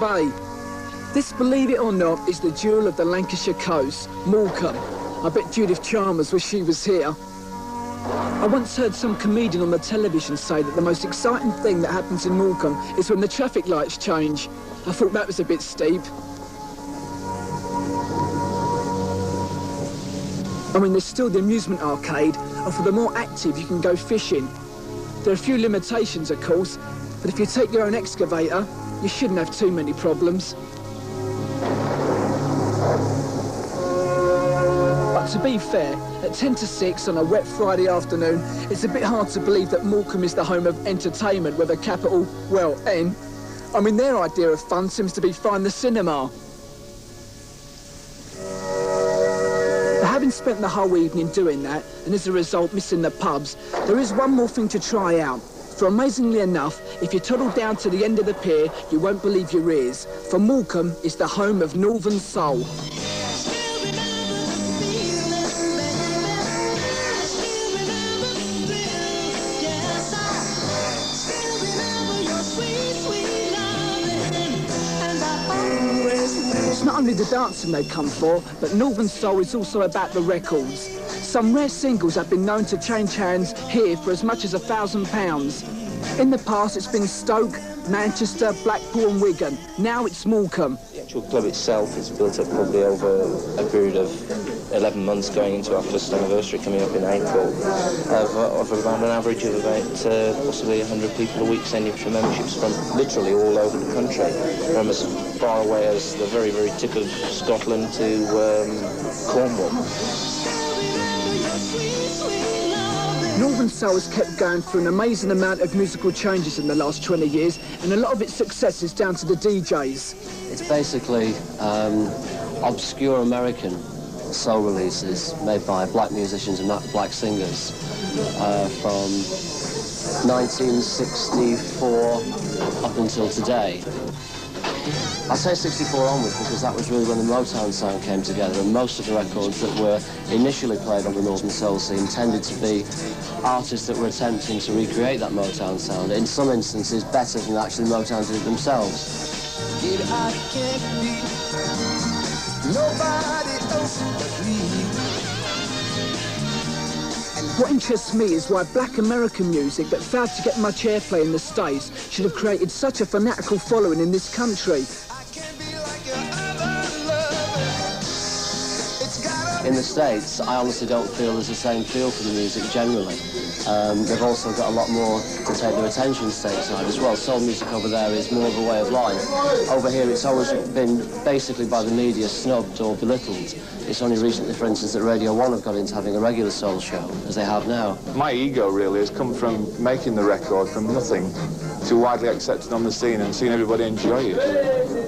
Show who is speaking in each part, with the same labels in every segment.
Speaker 1: Bay. This, believe it or not, is the jewel of the Lancashire coast, Morecambe. I bet Judith Chalmers wish she was here. I once heard some comedian on the television say that the most exciting thing that happens in Morecambe is when the traffic lights change. I thought that was a bit steep. I mean, there's still the amusement arcade, and for the more active, you can go fishing. There are a few limitations, of course, but if you take your own excavator, you shouldn't have too many problems. But to be fair, at 10 to 6 on a wet Friday afternoon, it's a bit hard to believe that Morecambe is the home of entertainment with a capital, well, N. I mean, their idea of fun seems to be find the cinema. But having spent the whole evening doing that, and as a result missing the pubs, there is one more thing to try out. For amazingly enough, if you toddle down to the end of the pier, you won't believe your ears. For Morecambe is the home of Northern Soul. It's not only the dancing they come for, but Northern Soul is also about the records. Some rare singles have been known to change hands here for as much as £1,000. In the past, it's been Stoke, Manchester, Blackpool and Wigan. Now it's Morecambe.
Speaker 2: The actual club itself is built up probably over a period of 11 months, going into our first anniversary coming up in April, of around an average of about possibly 100 people a week sending for memberships from literally all over the country, from as far away as the very, very tip of Scotland to Cornwall.
Speaker 1: Northern Soul has kept going through an amazing amount of musical changes in the last 20 years, and a lot of its success is down to the DJs.
Speaker 3: It's basically obscure American soul releases made by black musicians and black singers from 1964 up until today. I say 64 onwards because that was really when the Motown sound came together, and most of the records that were initially played on the Northern Soul scene tended to be artists that were attempting to recreate that Motown sound, in some instances better than actually Motown did it themselves.
Speaker 1: What interests me is why black American music that failed to get much airplay in the States should have created such a fanatical following in this country.
Speaker 3: In the States, I honestly don't feel there's the same feel for the music generally. They've also got a lot more to take their attention stateside as well. Soul music over there is more of a way of life. Over here, it's always been basically by the media snubbed or belittled. It's only recently, for instance, that Radio 1 have got into having a regular soul show, as they have now.
Speaker 4: My ego really has come from making the record from nothing to widely accepted on the scene and seeing everybody enjoy it,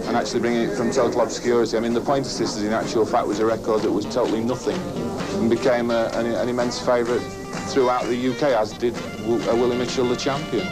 Speaker 4: and actually bringing it from total obscurity. I mean, the Pointer Sisters, in actual fact, was a record that was totally nothing and became an immense favourite throughout the UK, as did Willie Mitchell, the Champion.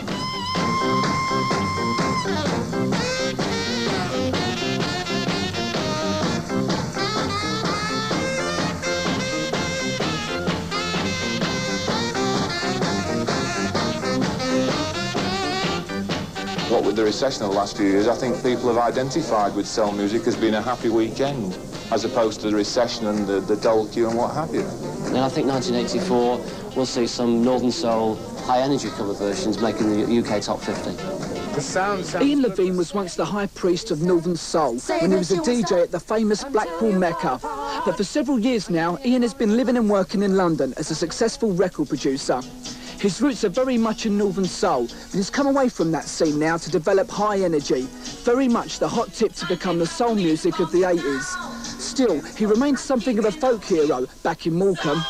Speaker 4: What with the recession of the last few years, I think people have identified with soul music as being a happy weekend, as opposed to the recession and the dole queue and what have you.
Speaker 3: And I think 1984 we'll see some Northern Soul high-energy cover versions making the UK top 50.
Speaker 1: Ian Levine was once the high priest of Northern Soul when he was a DJ at the famous Blackpool Mecca. But for several years now, Ian has been living and working in London as a successful record producer. His roots are very much in Northern Soul, but he's come away from that scene now to develop high energy, very much the hot tip to become the soul music of the 80s. Still, he remains something of a folk hero back in Morecambe.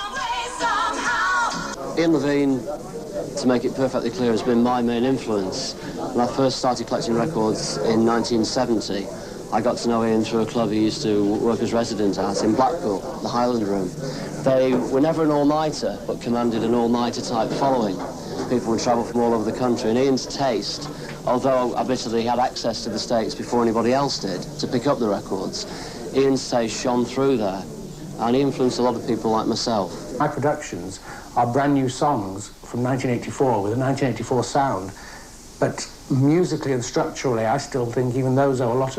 Speaker 3: Ian Levine, to make it perfectly clear, has been my main influence. When I first started collecting records in 1970, I got to know Ian through a club he used to work as resident at in Blackpool, the Highland Room. They were never an all-nighter, but commanded an all-nighter type following. People would travel from all over the country, and Ian's taste, although admittedly he had access to the States before anybody else did to pick up the records, Ian's taste shone through there, and he influenced a lot of people like myself.
Speaker 5: My productions are brand new songs from 1984 with a 1984 sound, but musically and structurally I still think even those are a lot of